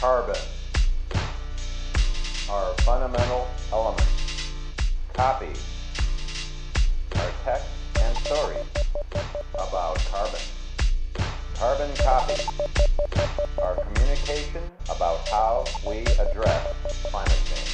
Carbon are fundamental elements. Copies are text and stories about carbon. Carbon copies are communication about how we address climate change.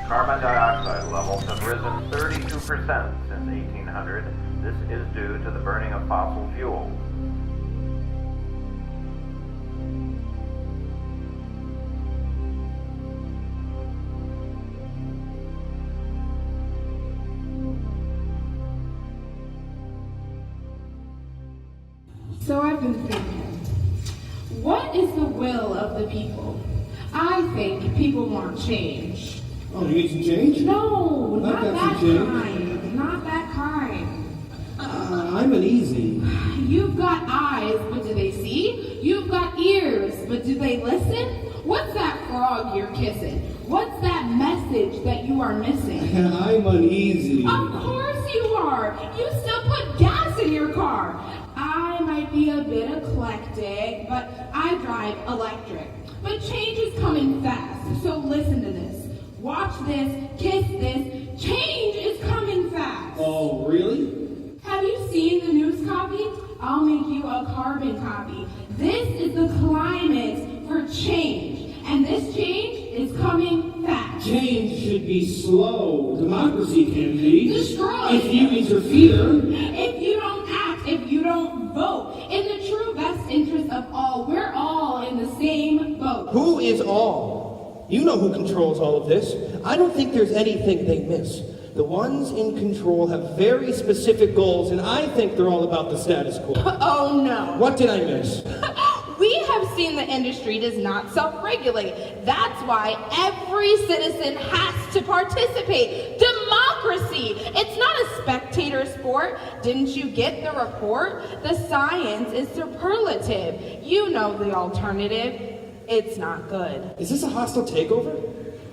Carbon dioxide levels have risen 32% since 1800. This is due to the burning of fossil fuels. So I've been thinking, what is the will of the people? I think people want change. Oh, you need some change? No, not got that some change. kind. Not that kind. I'm uneasy. You've got eyes, but do they see? You've got ears, but do they listen? What's that frog you're kissing? What's that message that you are missing? I'm uneasy. Of course you are. You still put gas in your car. I might be a bit eclectic, but I drive electric. But change is coming fast, so listen to this. Watch this, kiss this, change is coming fast. Oh, really? Have you seen the news copy? I'll make you a carbon copy. This is the climate for change, and this change is coming fast. Change should be slow. Democracy can be. Destroyed. If you interfere. If you don't act, if you don't vote. In the true best interest of all, we're all in the same boat. Who is all? You know who controls all of this. I don't think there's anything they miss. The ones in control have very specific goals, and I think they're all about the status quo. Oh no. What did I miss? We have seen the industry does not self-regulate. That's why every citizen has to participate. Democracy! It's not a spectator sport. Didn't you get the report? The science is superlative. You know the alternative. It's not good. Is this a hostile takeover?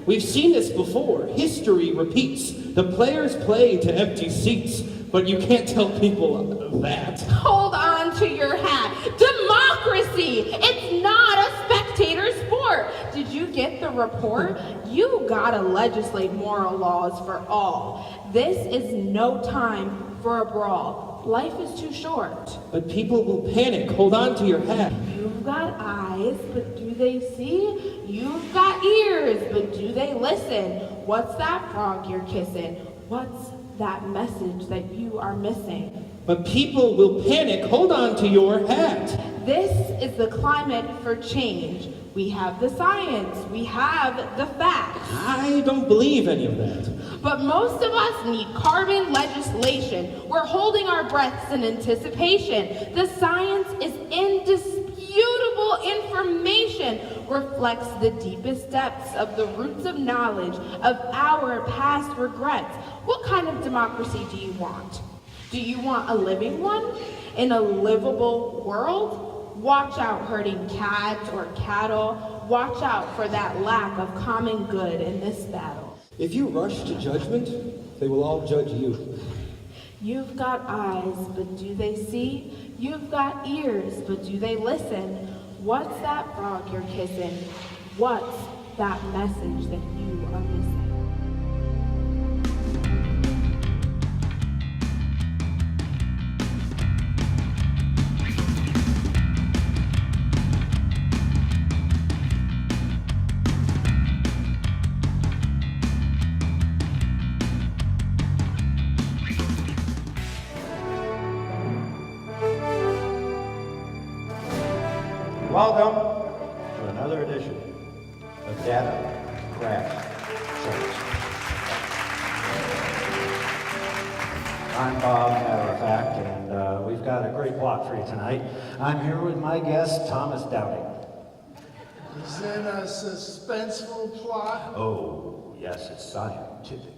We've seen this before. History repeats. The players play to empty seats, but you can't tell people that. Hold on to your hat. Democracy! It's not a spectator sport. Did you get the report? You gotta legislate moral laws for all. This is no time for a brawl. Life is too short. But people will panic. Hold on to your hat. You've got eyes, but do they see? You've got ears, but do they listen? What's that frog you're kissing? What's that message that you are missing? But people will panic. Hold on to your hat. This is the climate for change. We have the science. We have the facts. I don't believe any of that. But most of us need carbon legislation. We're holding our breaths in anticipation. The science is indisputable information, reflects the deepest depths of the roots of knowledge of our past regrets. What kind of democracy do you want? Do you want a living one in a livable world? Watch out hurting cats or cattle. Watch out for that lack of common good in this battle. If you rush to judgment, they will all judge you. You've got eyes, but do they see? You've got ears, but do they listen? What's that frog you're kissing? What's that message that you are missing? Welcome to another edition of Data Crash Charts. I'm Bob, matter of fact, and we've got a great plot for you tonight. I'm here with my guest, Thomas Dowding. Is it a suspenseful plot? Oh, yes, it's scientific.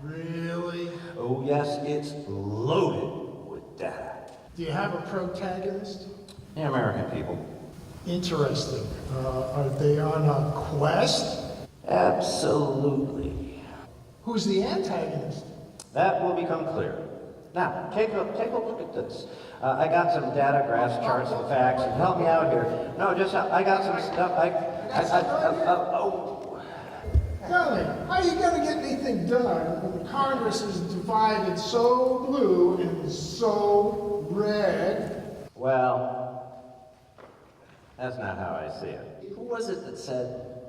Really? Oh yes, it's loaded with data. Do you have a protagonist? The American people. Interesting. Are they on a quest? Absolutely. Who's the antagonist? That will become clear. Now, take a look at this. I got some data, graphs, charts, and facts, and help me out here. No, just, I got some stuff, oh. Tell me, how are you going to get anything done when Congress is divided so blue and so red? Well, that's not how I see it. Who was it that said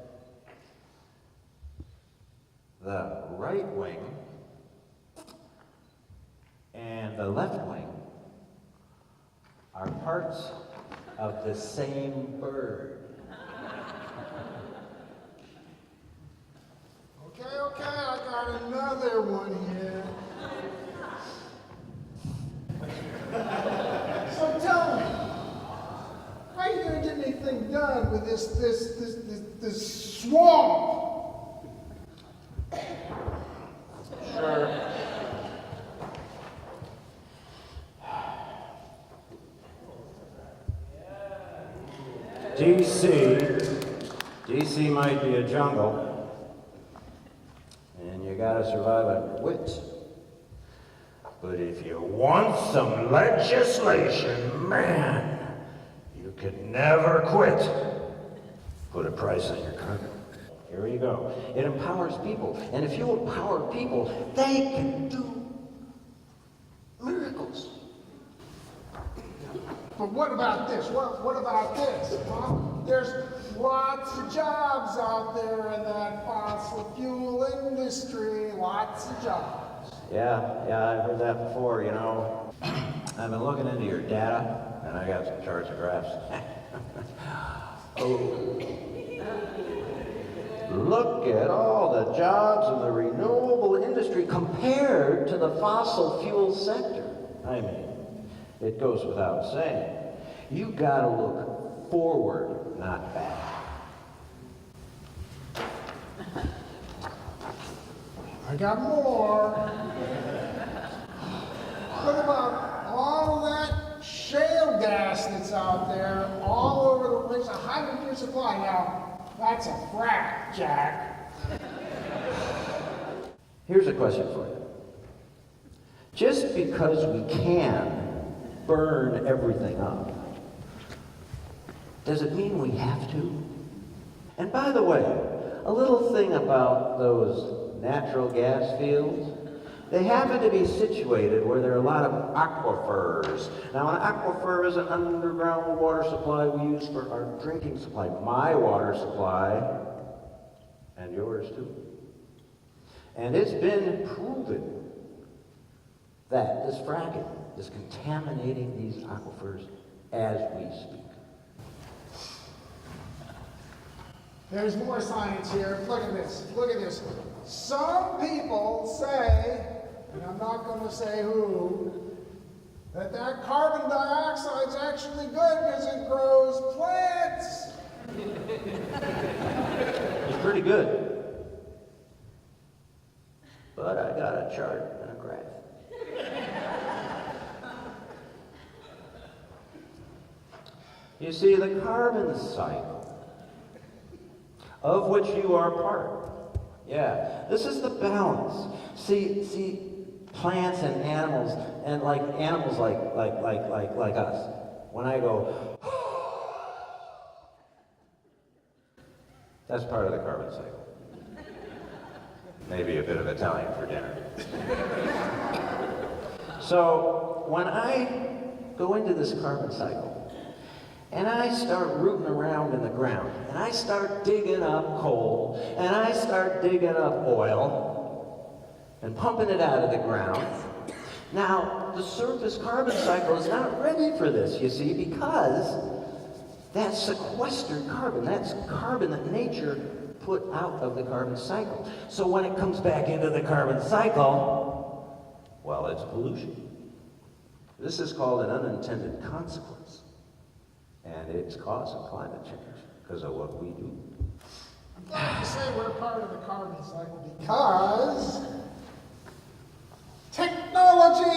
the right wing and the left wing are parts of the same bird? Okay, I got another one here. So tell me, how are you going to get anything done with this swamp? Sure. DC might be a jungle, and you gotta survive on wit. But if you want some legislation, man, you can never quit. Put a price on your carbon. Here you go. It empowers people, and if you empower people, they can do miracles. But what about this? What about this? Huh? There's lots of jobs out there in that fossil fuel industry. Lots of jobs. Yeah, I've heard that before, you know. I've been looking into your data, and I got some charts and graphs. Oh. Look at all the jobs in the renewable industry compared to the fossil fuel sector. I mean, it goes without saying. You gotta look forward, not back. I got more. What about all that shale gas that's out there all over the place? 100-year supply. Now, that's a frack, Jack. Here's a question for you. Just because we can burn everything up, does it mean we have to? And by the way, a little thing about those natural gas fields, they happen to be situated where there are a lot of aquifers. Now, an aquifer is an underground water supply we use for our drinking supply, my water supply, and yours too. And it's been proven that this fracking is contaminating these aquifers as we speak. There's more science here. Look at this. Look at this. Some people say, and I'm not going to say who, that carbon dioxide is actually good because it grows plants. It's pretty good. But I got a chart and a graph. You see, the carbon cycle, of which you are part. Yeah, this is the balance. See, plants and animals, and like animals like us. When I go, that's part of the carbon cycle. Maybe a bit of Italian for dinner. So when I go into this carbon cycle, and I start rooting around in the ground, and I start digging up coal, and I start digging up oil, and pumping it out of the ground. Now, the surface carbon cycle is not ready for this, you see, because that's sequestered carbon. That's carbon that nature put out of the carbon cycle. So when it comes back into the carbon cycle, well, it's pollution. This is called an unintended consequence. And it's causing climate change because of what we do. I'm glad you say we're part of the carbon cycle because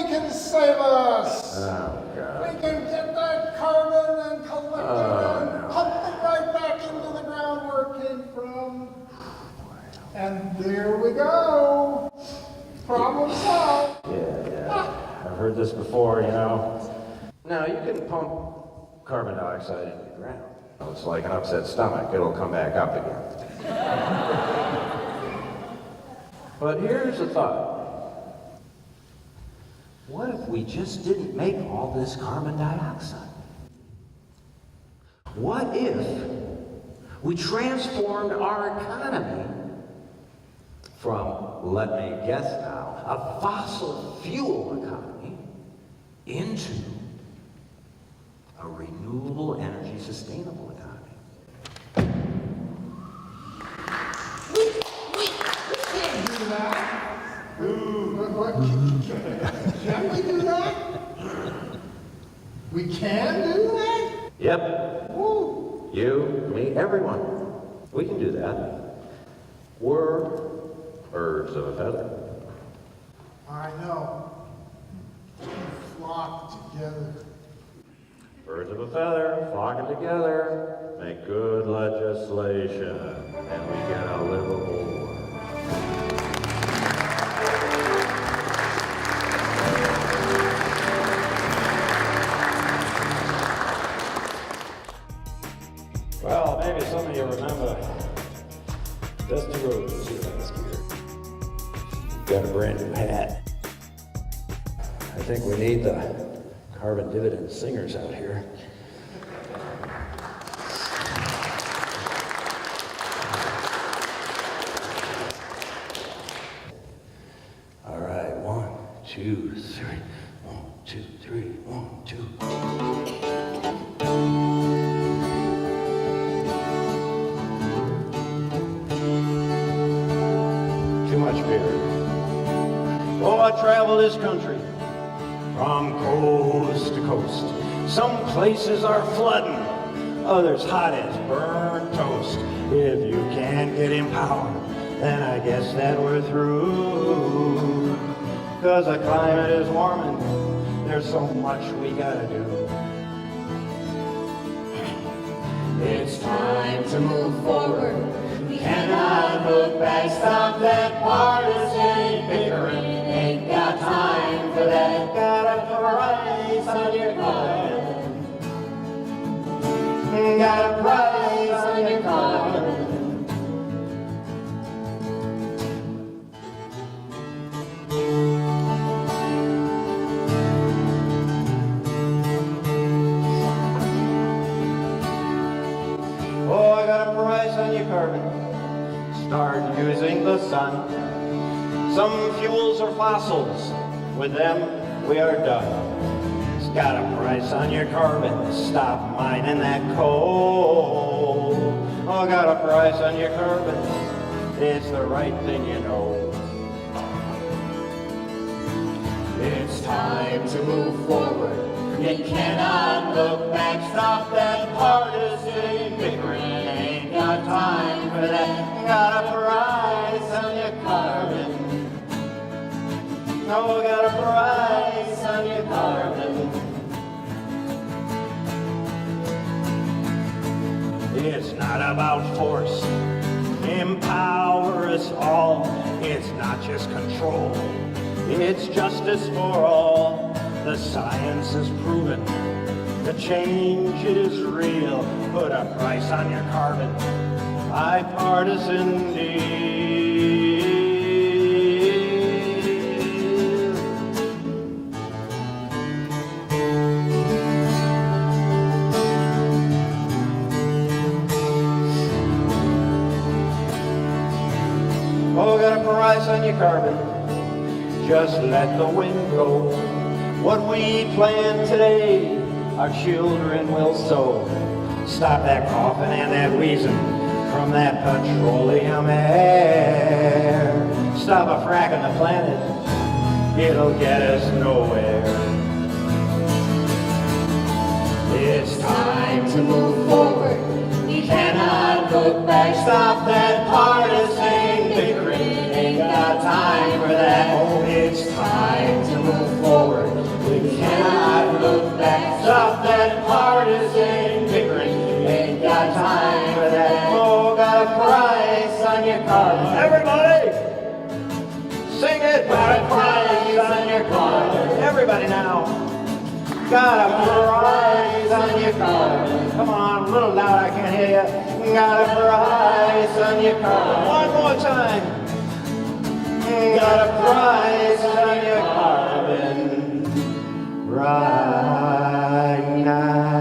can save us. Oh, God. We can get that carbon and collect it and pump it right back into the ground where it came from. And there we go. Problem solved. Yeah. I've heard this before, you know. Now, you can pump carbon dioxide into the ground. It's like an upset stomach. It'll come back up again. But here's a thought. What if we just didn't make all this carbon dioxide? What if we transformed our economy from, let me guess now, a fossil fuel economy into a renewable energy sustainable economy? We can't do that. Can we do that? We can do that? Yep. Woo. You, me, everyone. We can do that. We're birds of a feather. I know. We flock together. Birds of a feather, flocking together, make good legislation, and we get a livable world. Well, maybe some of you remember Dusty Rhodes here last year. Got a brand new hat. I think we need the carbon dividend singers out here. All right, 1, 2, 3. 1, 2, 3. 1, 2. Too much beer. Oh, I travel this country from coast to coast. Some places are flooding, others hot as burnt toast. If you can't get in power, then I guess that we're through. 'Cause the climate is warming, there's so much we gotta do. It's time to move forward. We cannot look back. Stop that partisan bickering. Ain't got time for that. Got a price on your carbon. Got a price on your carbon. Oh, I got a price on your carbon. Start using the sun. Some fuels are fossils. With them, we are done. It's got a price on your carbon. Stop mining that coal. Oh, got a price on your carbon. It's the right thing, you know. It's time to move forward. We cannot look back. Stop that partisan bickering. Ain't got time for that. Got a price on your carbon. No, got a price on your carbon. It's not about force. Empower us all. It's not just control. It's justice for all. The science is proven. The change is real. Put a price on your carbon. Bipartisan deal. Oh, got a price on your carbon. Just let the wind go. What we plant today, our children will sow. Stop that coughing and that wheezing from that petroleum air. Stop a fracking the planet, it'll get us nowhere. It's time to move forward. We cannot look back. Stop that partisan bickering, ain't got time for that. Oh, it's time Time to move forward. Everybody now. Got a price on your carbon. Come on, a little loud, I can't hear you. Got a price on your carbon. One more time. Got a price on your carbon right now.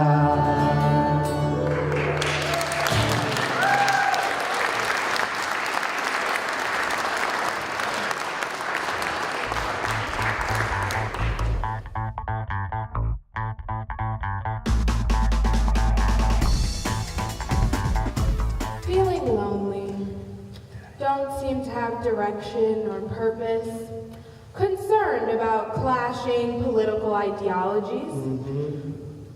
Feeling lonely. Don't seem to have direction or purpose. Concerned about clashing political ideologies.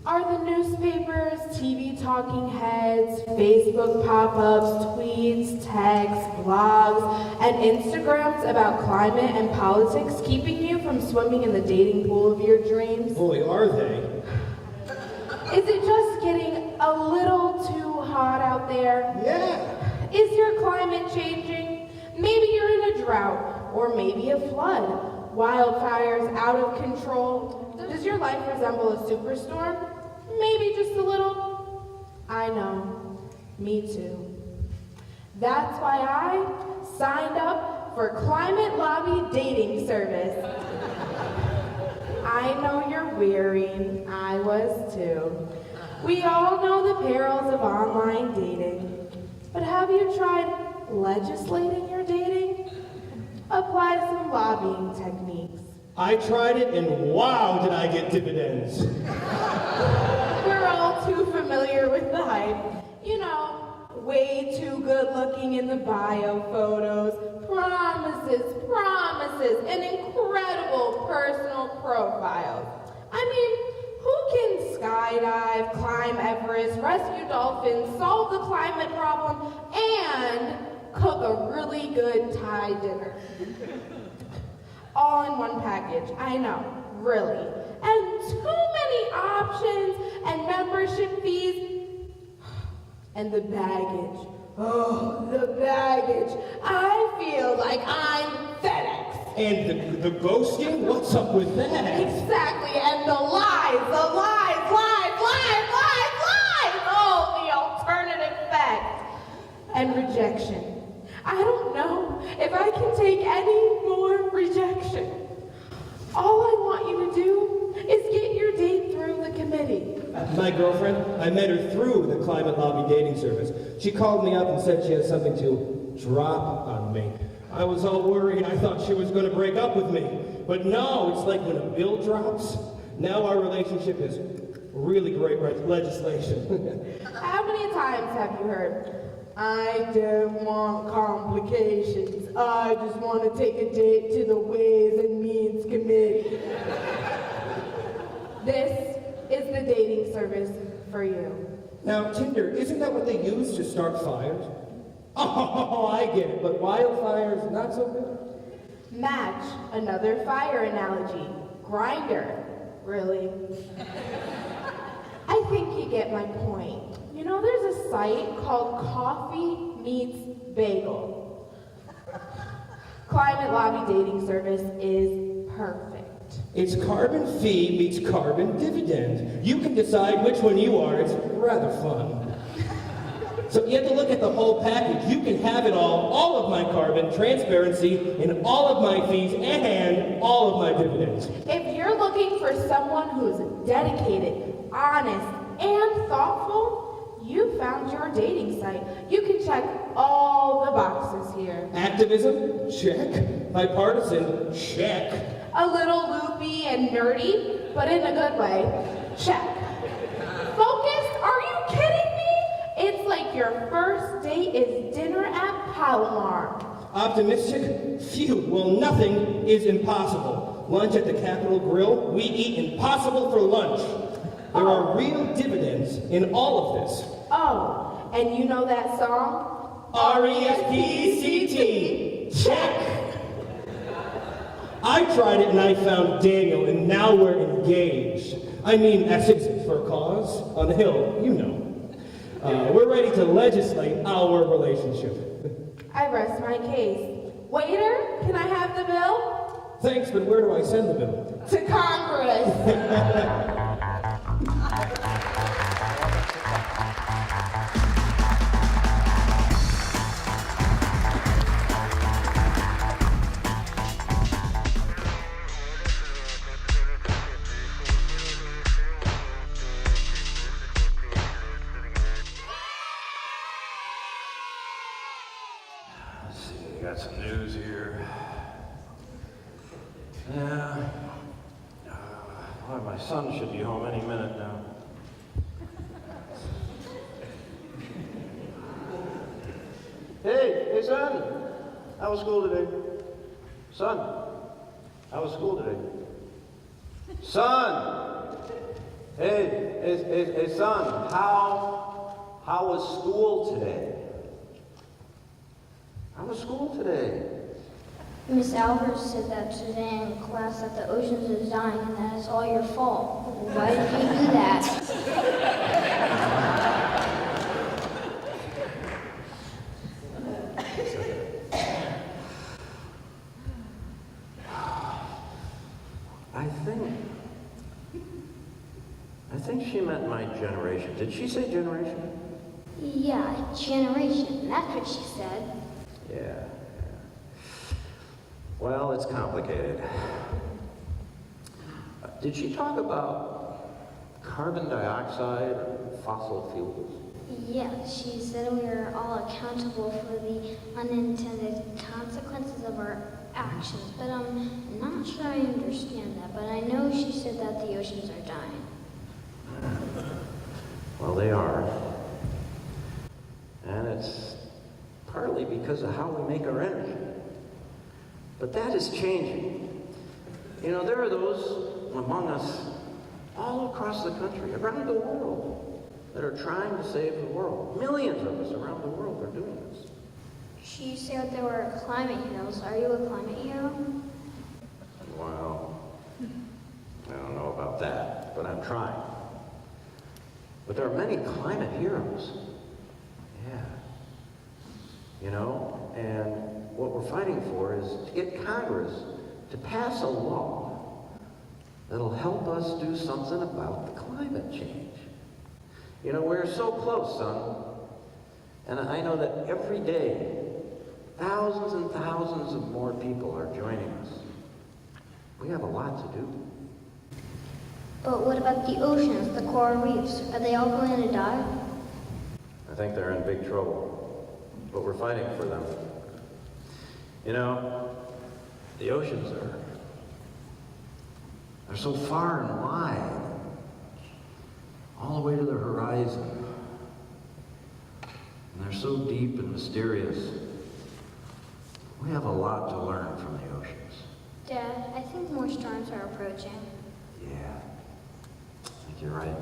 Are the newspapers, TV talking heads, Facebook pop-ups, tweets, texts, blogs, and Instagrams about climate and politics keeping you from swimming in the dating pool of your dreams? Boy, are they. Is it just getting a little too hot out there? Yeah. Is your climate changing? Maybe you're in a drought, or maybe a flood. Wildfires out of control. Does your life resemble a superstorm? Maybe just a little. I know. Me too. That's why I signed up for Climate Lobby Dating Service. I know you're weary. I was too. We all know the perils of online dating. But have you tried legislating your dating? Apply some lobbying techniques. I tried it, and wow, did I get dividends. We're all too familiar with the hype. You know, way too good looking in the bio photos, promises, and incredible personal profiles. I mean, who can skydive, climb Everest, rescue dolphins, solve the climate problem, and cook a really good Thai dinner? All in one package, I know, really. And too many options and membership fees. And the baggage. Oh, the baggage. I feel like I'm FedEx. And the ghosting? What's up with that? Exactly, and the lies. Oh, the alternative fact. And rejection. I don't know if I can take any more rejection. All I want you to do is get your date through the committee. My girlfriend, I met her through the Climate Lobby Dating Service. She called me up and said she had something to drop on me. I was all worried. I thought she was going to break up with me. But no, it's like when a bill drops. Now our relationship is really great legislation. How many times have you heard, I don't want complications. I just want to take a date to the Ways and Means Committee. This is the dating service for you. Now, Tinder, isn't that what they use to start fires? Oh, I get it, but wildfires, not so good? Match, another fire analogy. Grinder, really. I think you get my point. You know, there's a site called Coffee Meets Bagel. Climate Lobby Dating Service is perfect. It's carbon fee meets carbon dividend. You can decide which one you are. It's rather fun. So you have to look at the whole package. You can have it all of my carbon, transparency, and all of my fees, and all of my dividends. If you're looking for someone who's dedicated, honest, and thoughtful, you found your dating site. You can check all the boxes here. Activism? Check. Bipartisan? Check. A little loopy and nerdy, but in a good way. Check. Focused? Are you kidding me? It's like your first date is dinner at Palomar. Optimistic? Phew. Well, nothing is impossible. Lunch at the Capitol Grill? We eat impossible for lunch. There are real dividends in all of this. Oh, and you know that song? R-E-S-P-C-T. Check. I tried it and I found Daniel, and now we're engaged. I mean, Essex for a cause, on the hill, you know. We're ready to legislate our relationship. I rest my case. Waiter, can I have the bill? Thanks, but where do I send the bill? To Congress. Let's see, we got some news here. Yeah. Boy, my son should be home any minute now. Hey, son. How was school today? Son, how was school today? Son! Hey, son, how was school today? How was school today? Miss Albers said that today in class that the oceans is dying and that it's all your fault. Why did you do that? I think she meant my generation. Did she say generation? Yeah, generation. That's what she said. Yeah. Well, it's complicated. Did she talk about carbon dioxide and fossil fuels? Yeah, she said we are all accountable for the unintended consequences of our actions, but I'm not sure I understand that, but I know she said that the oceans are dying. Well, they are. And it's partly because of how we make our energy. But that is changing. You know, there are those among us all across the country, around the world, that are trying to save the world. Millions of us around the world are doing this. She said there were climate heroes. Are you a climate hero? Well, I don't know about that, but I'm trying. But there are many climate heroes. Yeah. You know, and what we're fighting for is to get Congress to pass a law that'll help us do something about the climate change. You know, we're so close, son. And I know that every day, thousands and thousands of more people are joining us. We have a lot to do. But what about the oceans, the coral reefs? Are they all going to die? I think they're in big trouble, but we're fighting for them. You know, the oceans are so far and wide, all the way to the horizon. And they're so deep and mysterious. We have a lot to learn from the oceans. Dad, I think more storms are approaching. Yeah, I think you're right.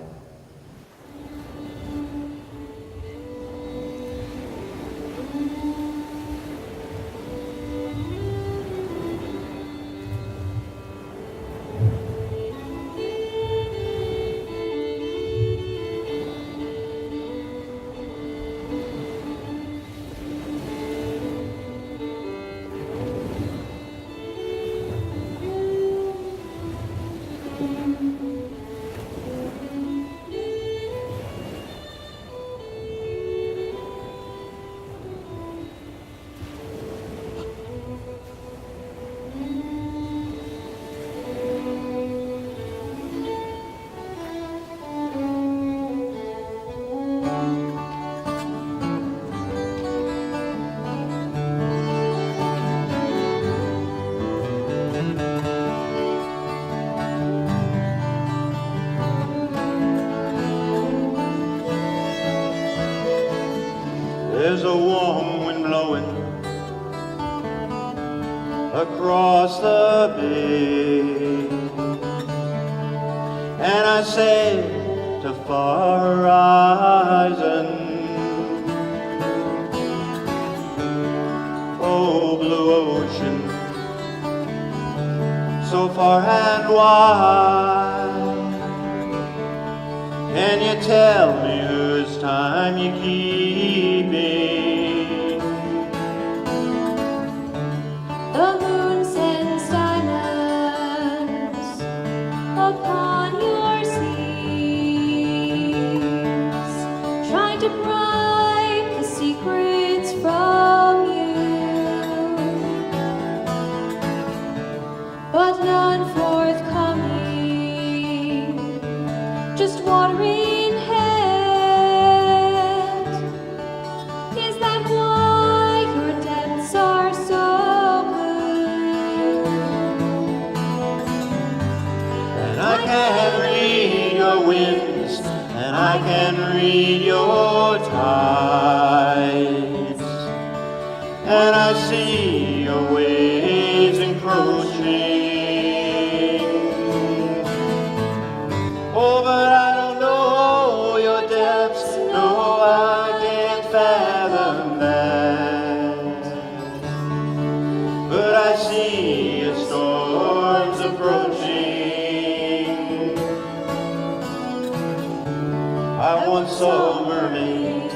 There's a warm wind blowing across the bay, and I say to far horizon, oh blue ocean, so far and wide, can you tell me whose time you keeping? The moon sends diamonds upon your seas, trying to pry the secrets from you, but none forthcoming, just water in hand. Is that why your depths are so blue? And I can read your winds, and I can read your tides, and I see your waves encroaching. Oh, but I don't know your depths, no, I can't fathom that. But I see your storms approaching. I once saw a mermaid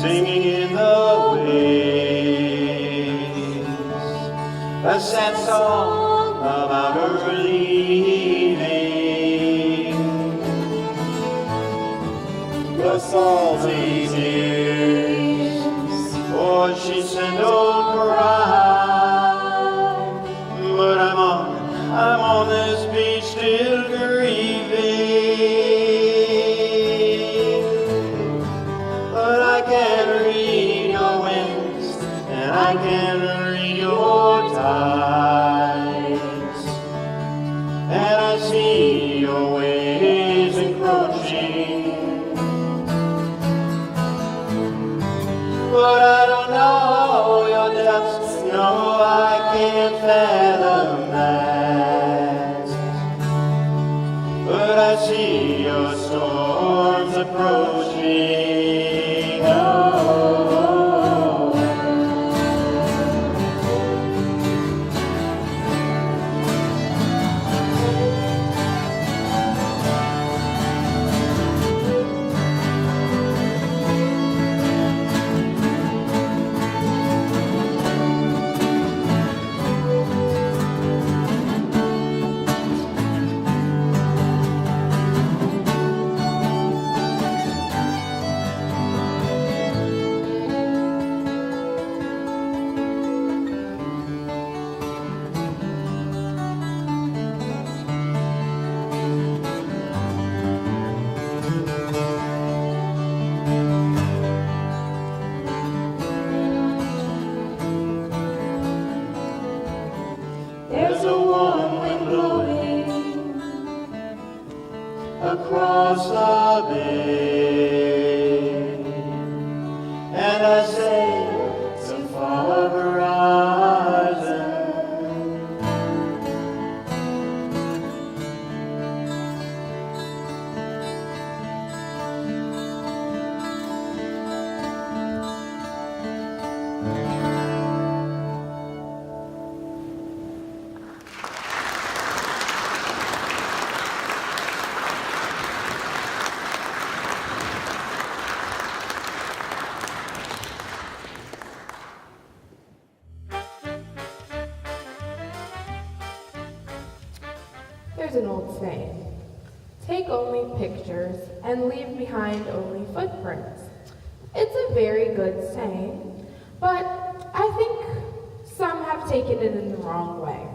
singing in the waves, a sad song about her leaving the salty tears, for she said don't cry. But I'm on this beach still grieving. But I can read your winds, and I can read your tides, and I see your waves encroaching. But I don't know your depths, no, I can't fathom that. But I see your storms approaching. Oh. There's a warm wind blowing across the bay, and I sail to far horizon. There's an old saying, take only pictures and leave behind only footprints. It's a very good saying, but I think some have taken it in the wrong way.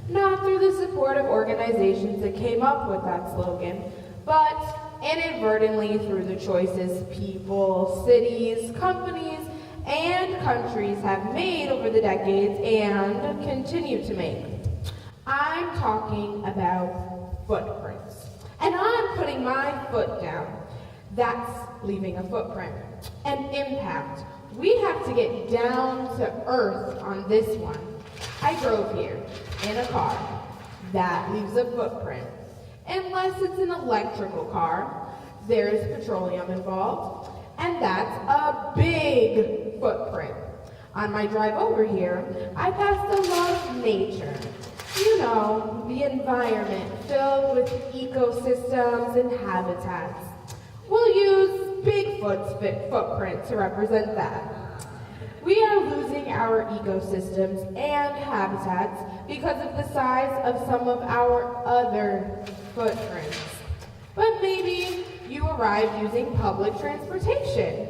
Not through the support of organizations that came up with that slogan, but inadvertently through the choices people, cities, companies, and countries have made over the decades and continue to make. I'm talking about footprints. And I'm putting my foot down. That's leaving a footprint, an impact. We have to get down to earth on this one. I drove here in a car. That leaves a footprint. Unless it's an electrical car, there's petroleum involved, and that's a big footprint. On my drive over here, I passed a lot of nature. You know, the environment filled with ecosystems and habitats. We'll use Bigfoot's footprint to represent that. We are losing our ecosystems and habitats because of the size of some of our other footprints. But maybe you arrived using public transportation.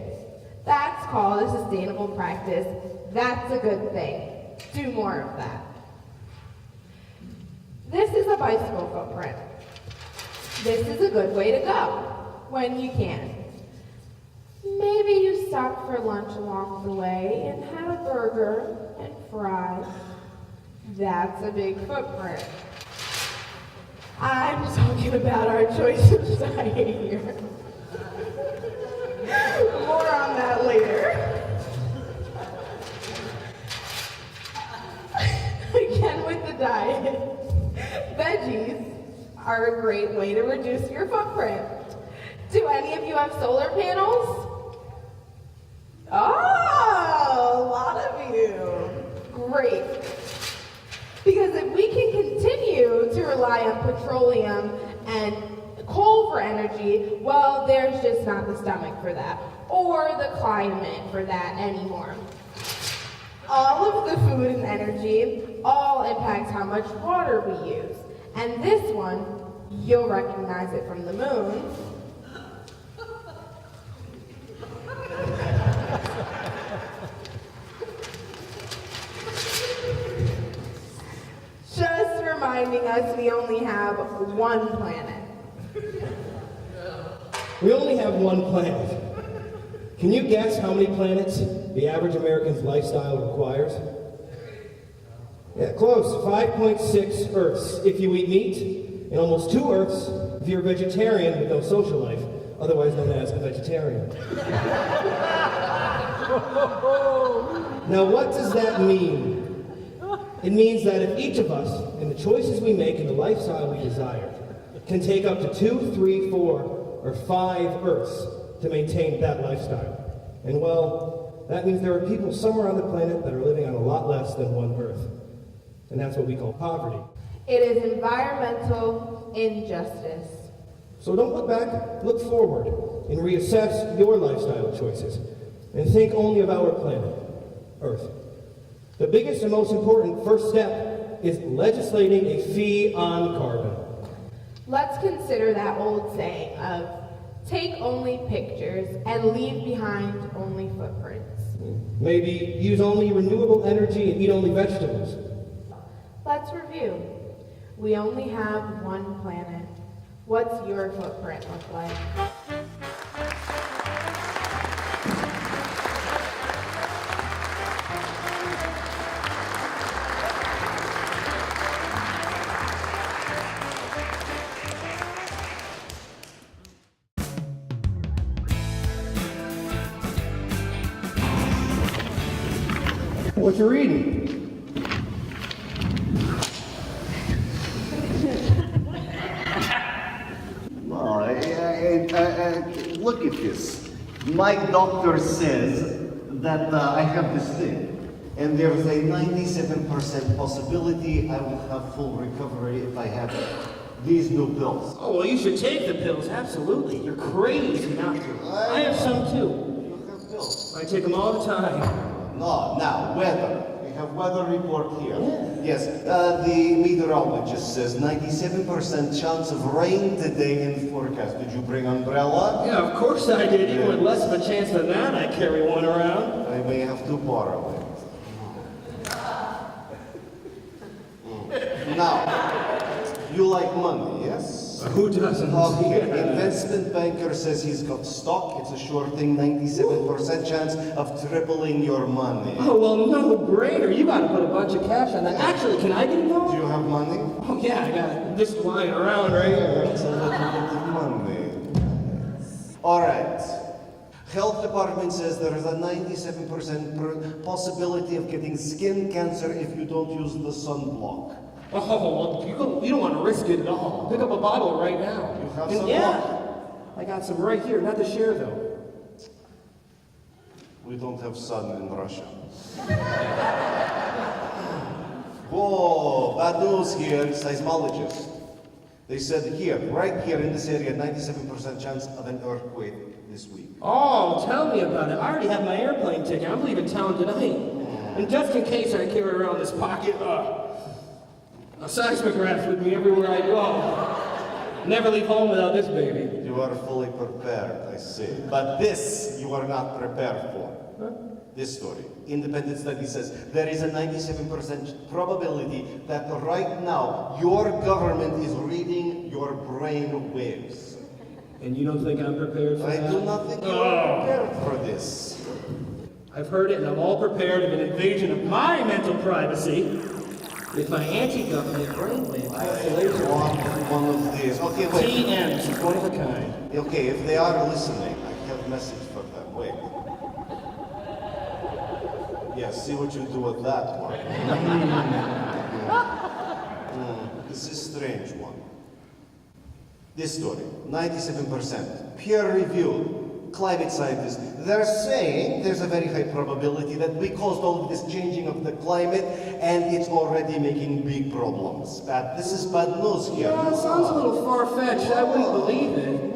That's called a sustainable practice. That's a good thing. Do more of that. This is a bicycle footprint. This is a good way to go when you can. Maybe you stopped for lunch along the way and had a burger and fries. That's a big footprint. I'm talking about our choice of diet here. More on that later. Again with the diet, veggies are a great way to reduce your footprint. Do any of you have solar panels? Oh, a lot of you. Great. Because if we can continue to rely on petroleum and coal for energy, well, there's just not the stomach for that, or the climate for that anymore. All of the food and energy all impacts how much water we use. And this one, you'll recognize it from the moon. Just reminding us we only have one planet. We only have one planet. Can you guess how many planets the average American's lifestyle requires? Yeah, close. 5.6 Earths if you eat meat, and almost 2 Earths if you're a vegetarian with no social life, otherwise known as a vegetarian. Now, what does that mean? It means that if each of us, in the choices we make and the lifestyle we desire, can take up to 2, 3, 4, or 5 Earths to maintain that lifestyle. And well, that means there are people somewhere on the planet that are living on a lot less than 1 Earth. And that's what we call poverty. It is environmental injustice. So don't look back, look forward, and reassess your lifestyle choices. And think only of our planet, Earth. The biggest and most important first step is legislating a fee on carbon. Let's consider that old saying of take only pictures and leave behind only footprints. Maybe use only renewable energy and eat only vegetables. Let's review. We only have one planet. What's your footprint look like? What you reading? Look at this. My doctor says that I have this thing, and there's a 97% possibility I will have full recovery if I have these new pills. Oh, well, you should take the pills, absolutely. You're crazy not to. I have some too. You have pills? I take them all the time. No, now, weather. We have weather report here. Yes, the meteorologist says 97% chance of rain today in forecast. Did you bring umbrella? Yeah, of course I did. Even with less of a chance than that, I carry one around. I may have to borrow it. Now, you like money, yes? Who doesn't? Okay, investment banker says he's got stock. It's a sure thing, 97% chance of tripling your money. Oh, well, no brainer. You gotta put a bunch of cash on that. Actually, can I get involved? Do you have money? Oh, yeah, I got this lying around right here. That's a little bit of money. All right. Health department says there is a 97% possibility of getting skin cancer if you don't use the sunblock. Oh, well, you don't want to risk it at all. Pick up a bottle right now. You have And some? Yeah. I got some right here. Not to share, though. We don't have sun in Russia. Whoa, bad news here, seismologist. They said here, right here in this area, 97% chance of an earthquake this week. Oh, tell me about it. I already have my airplane ticket. I'm leaving town tonight. And just in case I carry around this pocket, a seismograph with me everywhere I go. Never leave home without this baby. You are fully prepared, I see. But this you are not prepared for. This story. Independent study says there is a 97% probability that right now your government is reading your brain waves. And you don't think I'm prepared for that? I do not think you are prepared for this. I've heard it, and I'm all prepared of an invasion of my mental privacy with my anti-government brainwave constellation. I want one of these. Okay, wait. TMs, one of a kind. Okay, if they are listening, I have a message for them. Wait. Yeah, see what you do with that one. This is a strange one. This story, 97%, peer-reviewed, climate scientists. They're saying there's a very high probability that we caused all of this changing of the climate and it's already making big problems. This is bad news here. Yeah, it sounds a little far-fetched. I wouldn't believe it.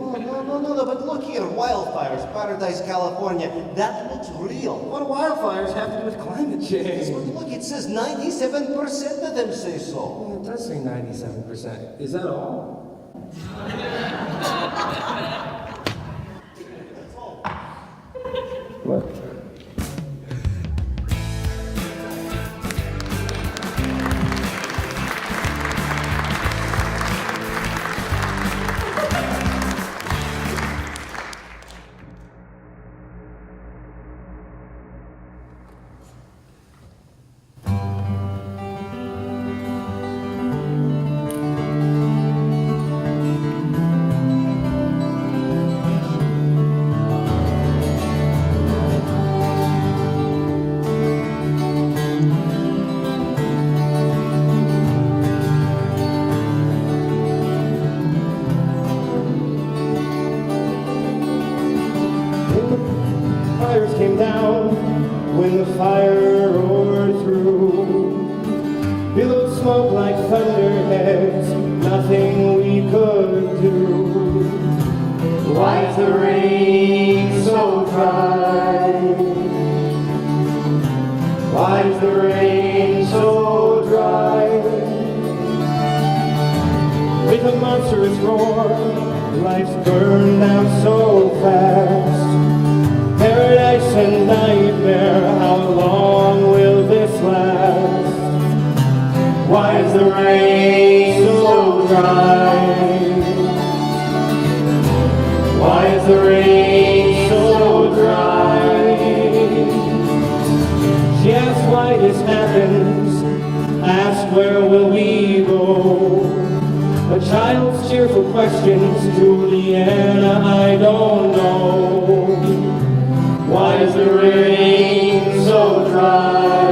No, but look here, wildfires, Paradise, California, that looks real. What do wildfires have to do with climate change? But look, it says 97% of them say so. Well, it does say 97%. Is that all? What? Fires came down when the fire roared through. Billowed smoke like thunderheads, nothing we could do. Why is the rain so dry? Why is the rain so dry? With a monstrous roar, life's burned out so fast. Paradise and nightmare, how long will this last? Why is the rain so dry? Why is the rain so dry? She asks why this happens, ask where will we go? A child's tearful questions, Juliana, I don't know. Why is the rain so dry?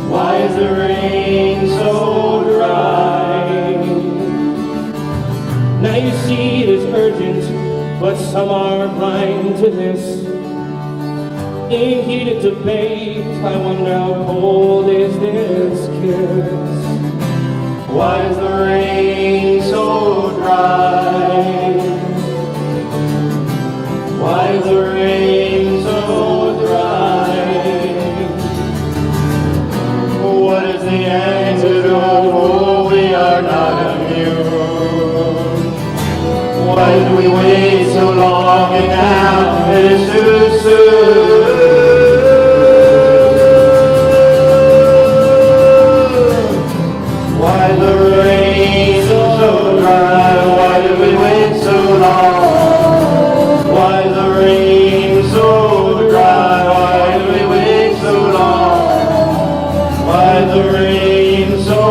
Why is the rain so dry? Now you see it is urgent, but some are blind to this. In heated debate, I wonder how cold is this kiss? Why is the rain so dry? Why is the rain so dry? What is the antidote? Oh, we are not immune. Why did we wait so long and now it is too soon? Why is the rain so dry? Why did we wait so long? Why is the rain so dry? Why did we wait so long? Why is the rain so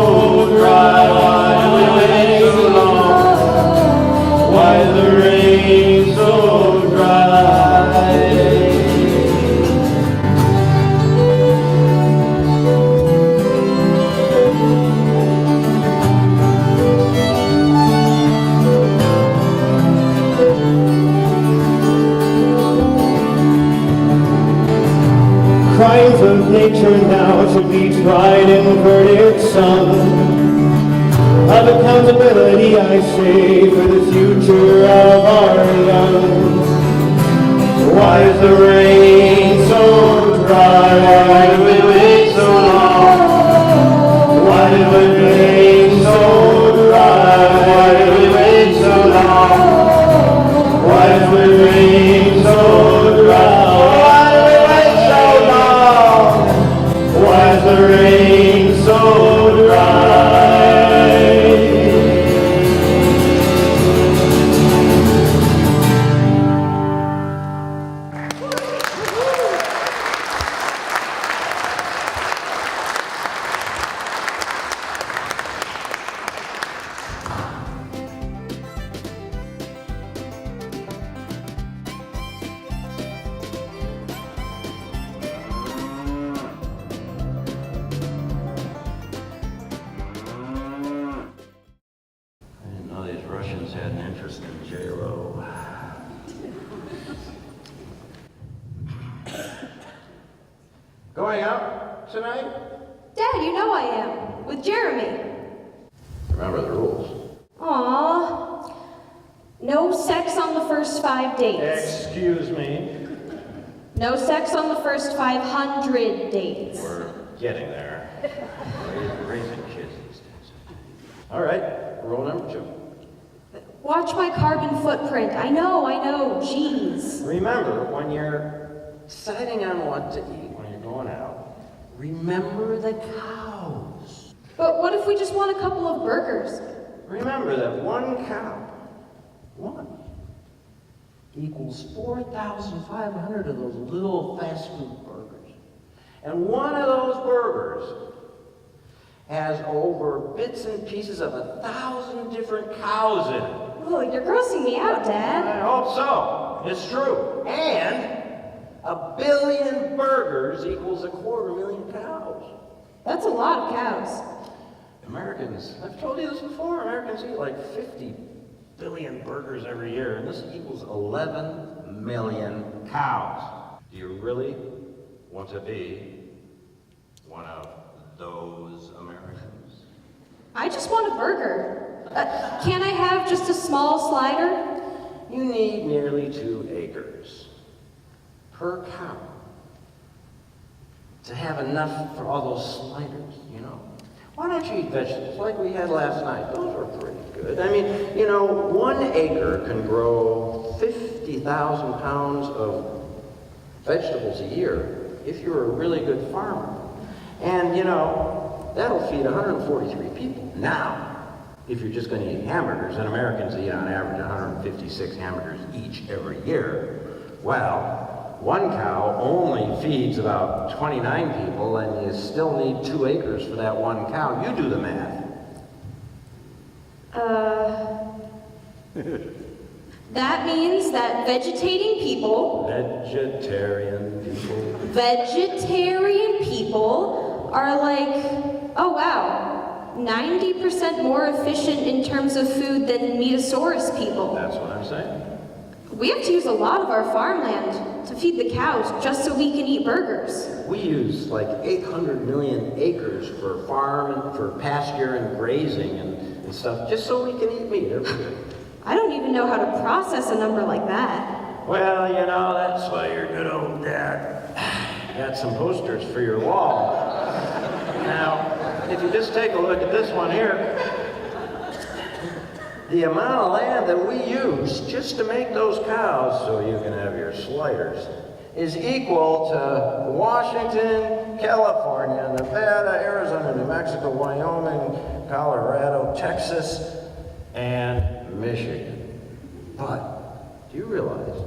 dry? Why did we wait so long? Why is the rain so dry? Crimes of nature now should be tried in verdict sung. responsibility, I say, for the future of our young. Why is the rain so dry? Why do we wait so long? Why did we wait so dry? Why did we wait so long? Why did we rain so dry? Why did we wait so long? Why is the rain so dry? I didn't know these Russians had an interest in J-Lo. Going out tonight? Dad, you know I am. With Jeremy. Remember the rules. Aww. No sex on the first 5 dates. Excuse me. No sex on the first 500 dates. We're getting there. Raising kids these days. All right, rule number 2. Watch my carbon footprint. I know. Jeez. Remember, when you're deciding on what to eat, when you're going out, remember the cows. But what if we just want a couple of burgers? Remember that one cow, one, equals 4,500 of those little fast food burgers. And one of those burgers has over bits and pieces of 1,000 different cows in it. Oh, you're grossing me out, Dad. I hope so. It's true. And 1 billion burgers equals 250,000 cows. That's a lot of cows. Americans, I've told you this before, Americans eat like 50 billion burgers every year, and this equals 11 million cows. Do you really want to be one of those Americans? I just want a burger. Can't I have just a small slider? You need nearly 2 acres per cow to have enough for all those sliders, you know. Why don't you eat vegetables like we had last night? Those were pretty good. I mean, you know, 1 acre can grow 50,000 pounds of vegetables a year if you're a really good farmer. And, you know, that'll feed 143 people. Now, if you're just going to eat hamburgers, and Americans eat on average 156 hamburgers each every year, well, 1 cow only feeds about 29 people, and you still need 2 acres for that 1 cow. You do the math. That means that vegetarian people are like, oh wow, 90% more efficient in terms of food than Metasaurus people. That's what I'm saying. We have to use a lot of our farmland to feed the cows just so we can eat burgers. We use like 800 million acres for farm and for pasture and grazing and stuff, just so we can eat meat every day. I don't even know how to process a number like that. Well, you know, that's why your good old dad got some posters for your wall. Now, if you just take a look at this one here, the amount of land that we use just to make those cows so you can have your sliders is equal to Washington, California, Nevada, Arizona, New Mexico, Wyoming, Colorado, Texas, and Michigan. But do you realize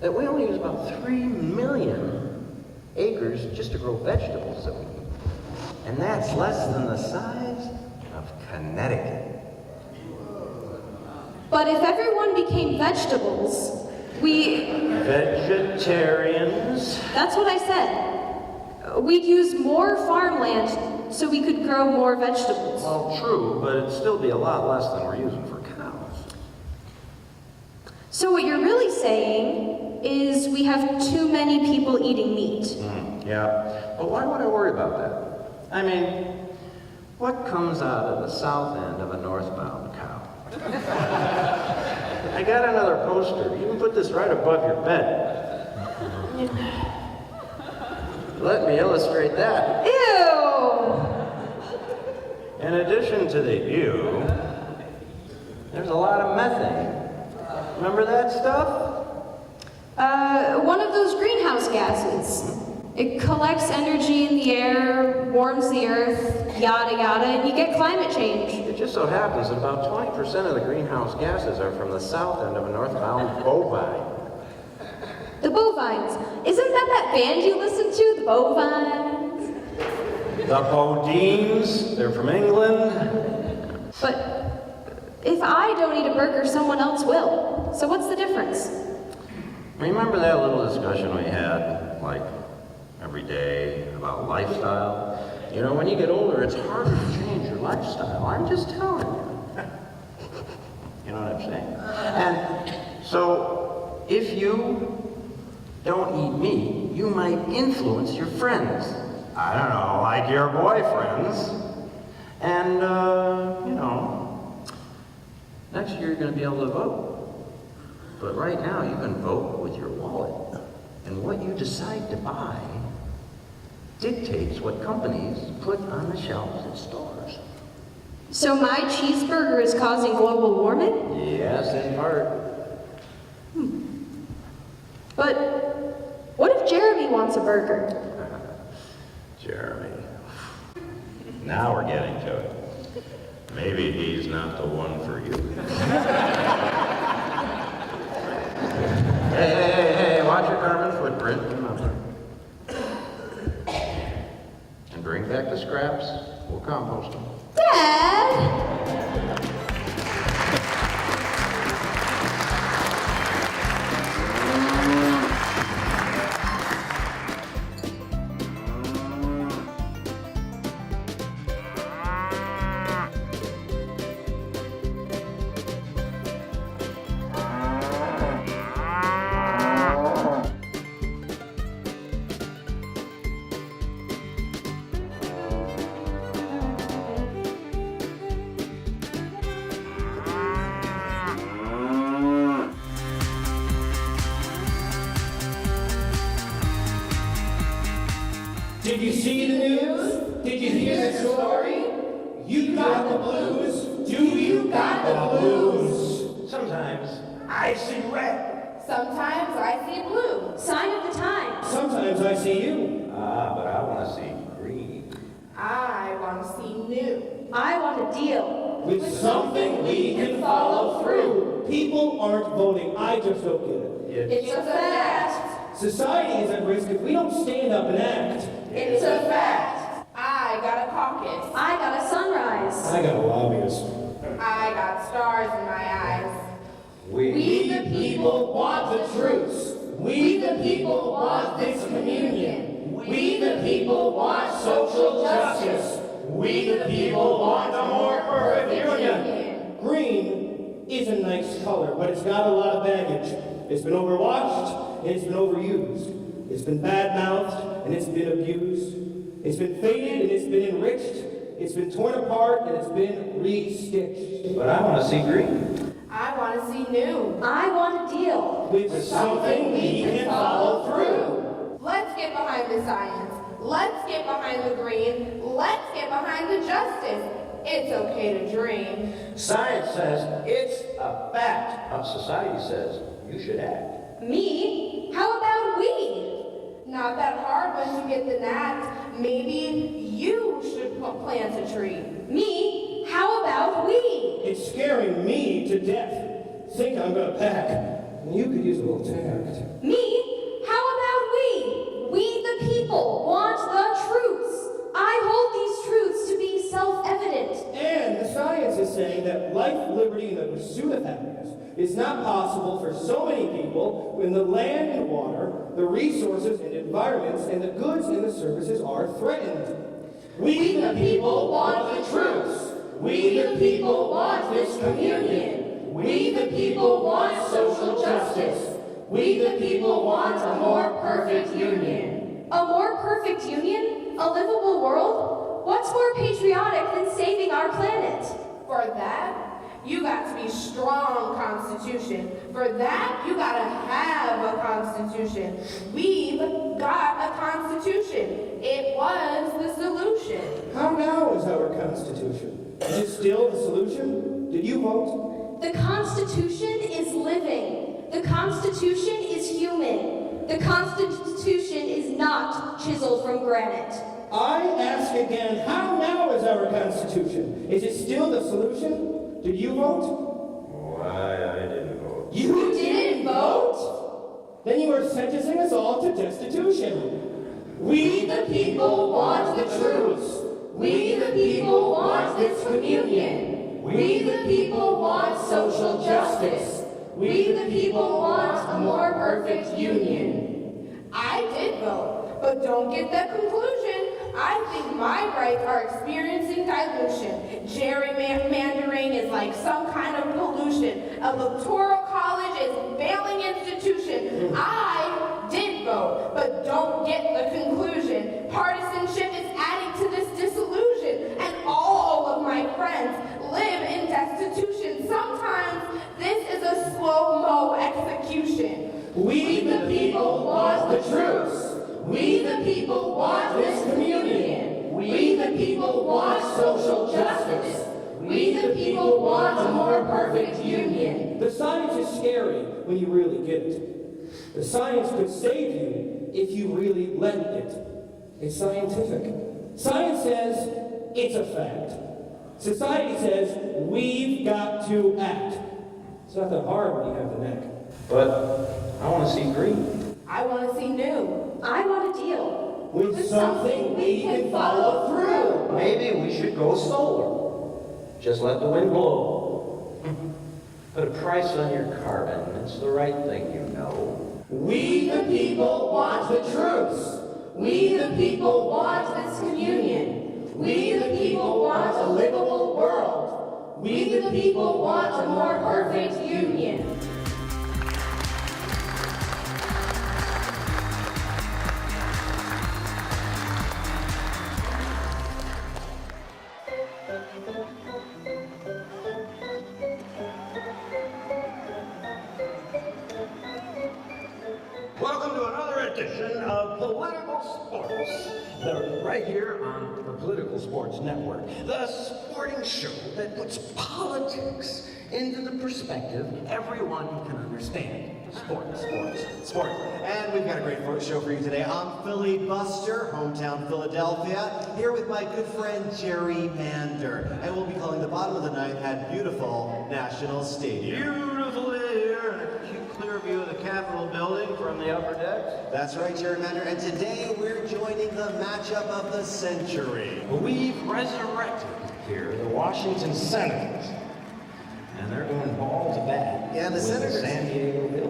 that we only use about 3 million acres just to grow vegetables that we eat? And that's less than the size of Connecticut. But if everyone became vegetables, Vegetarians? That's what I said. We'd use more farmland so we could grow more vegetables. Well, true, but it'd still be a lot less than we're using for cows. So what you're really saying is we have too many people eating meat. Yeah, but why would I worry about that? I mean, What comes out of the south end of a northbound cow? I got another poster. You can put this right above your bed. Let me illustrate that. Ew! In addition to the ew, there's a lot of methane. Remember that stuff? One of those greenhouse gases. It collects energy in the air, warms the earth, yada yada, and you get climate change. It just so happens that about 20% of the greenhouse gases are from the south end of a northbound bovine. The bovines. Isn't that band you listen to, the bovines? The Bodines, they're from England. But if I don't eat a burger, someone else will. So what's the difference? Remember that little discussion we had, like, every day about lifestyle? You know, when you get older, it's harder to change your lifestyle. I'm just telling you. You know what I'm saying? And so, if you don't eat meat, you might influence your friends. I don't know, like your boyfriends. And, you know, next year you're going to be able to vote. But right now you can vote with your wallet. And what you decide to buy dictates what companies put on the shelves at stores. So my cheeseburger is causing global warming? Yes, in part. But what if Jeremy wants a burger? Jeremy. Now we're getting to it. Maybe he's not the one for you. Hey, watch your carbon footprint, remember. And bring back the scraps, we'll compost them. Dad! Did you see the news? Did you hear the story? You got the blues. Do you got the blues? Sometimes I see red. Sometimes I see blue. Sign of the times. Sometimes I see you. But I want to see green. I want to see new. I want a deal. With something we can follow through. People aren't voting. I just don't get it. It's a fact. Society is at risk if we don't stand up and act. It's a fact. I got a caucus. I got a sunrise. I got a lobbyist. I got stars in my eyes. We the people want the truth. We the people want this communion. We the people want social justice. We the people want a more perfect union. Green is a nice color, but it's got a lot of baggage. It's been overwatched, and it's been overused. It's been bad-mouthed, and it's been abused. It's been faded, and it's been enriched. It's been torn apart, and it's been re-stitched. But I want to see green. I want to see new. I want a deal. With something we can follow through. Let's get behind the science. Let's get behind the green. Let's get behind the justice. It's okay to dream. Science says it's a fact. Society says you should act. Me? How about we? Not that hard once you get the knack. Maybe you should plant a tree. Me? How about we? It's scaring me to death. Think I'm gonna pack. You could use a little tact. Me? How about we? We the people want the truths. I hold these truths to be self-evident. And the science is saying that life, liberty, and the pursuit of happiness is not possible for so many people when the land and water, the resources and environments, and the goods and the services are threatened. We the people want the truths. We the people want this communion. We the people want social justice. We the people want a more perfect union. A more perfect union? A livable world? what's more patriotic than saving our planet? For that, you got to be strong, Constitution. For that, you gotta have a Constitution. We've got a Constitution. It was the solution. How now is our Constitution? Is it still the solution? Did you vote? The Constitution is living. The Constitution is human. The Constitution is not chiseled from granite. I ask again, how now is our Constitution? Is it still the solution? Did you vote? Oh, I didn't vote. You didn't vote? Then you are sentencing us all to destitution. We the people want the truth. We the people want this communion. We the people want social justice. We the people want a more perfect union. I did vote, but don't get the conclusion. I think my rights are experiencing dilution. Gerrymandering is like some kind of pollution. Electoral college is a failing institution. I did vote, but don't get the conclusion. Partisanship is adding to this disillusion, and all of my friends live in destitution. Sometimes this is a slow-mo execution. We the people want the truth. We the people want this communion. We the people want social justice. We the people want a more perfect union. The science is scary when you really get it. The science could save you if you really let it. It's scientific. Science says it's a fact. Society says we've got to act. It's not that hard when you have the neck. But I want to see green. I want to see new. I want a deal. With something we can follow through. Maybe we should go solar. Just let the wind blow. Put a price on your carbon. It's the right thing, you know. We the people want the truth. We the people want this communion. We the people want a livable world. We the people want a more perfect union. Welcome to another edition of Political Sports. They're right here on the Political Sports Network, the sporting show that puts politics into the perspective everyone can understand. Sports. And we've got a great show for you today. I'm Philly Buster, hometown Philadelphia, here with my good friend Jerry Mander. And we'll be calling the bottom of the ninth at beautiful National Stadium. Beautiful here, and a clear view of the Capitol building from the upper deck. That's right, Jerry Mander. And today we're joining the matchup of the century. We've resurrected here the Washington Senators. And they're going ball to bat. Yeah, the with Senators. The San Diego Bills.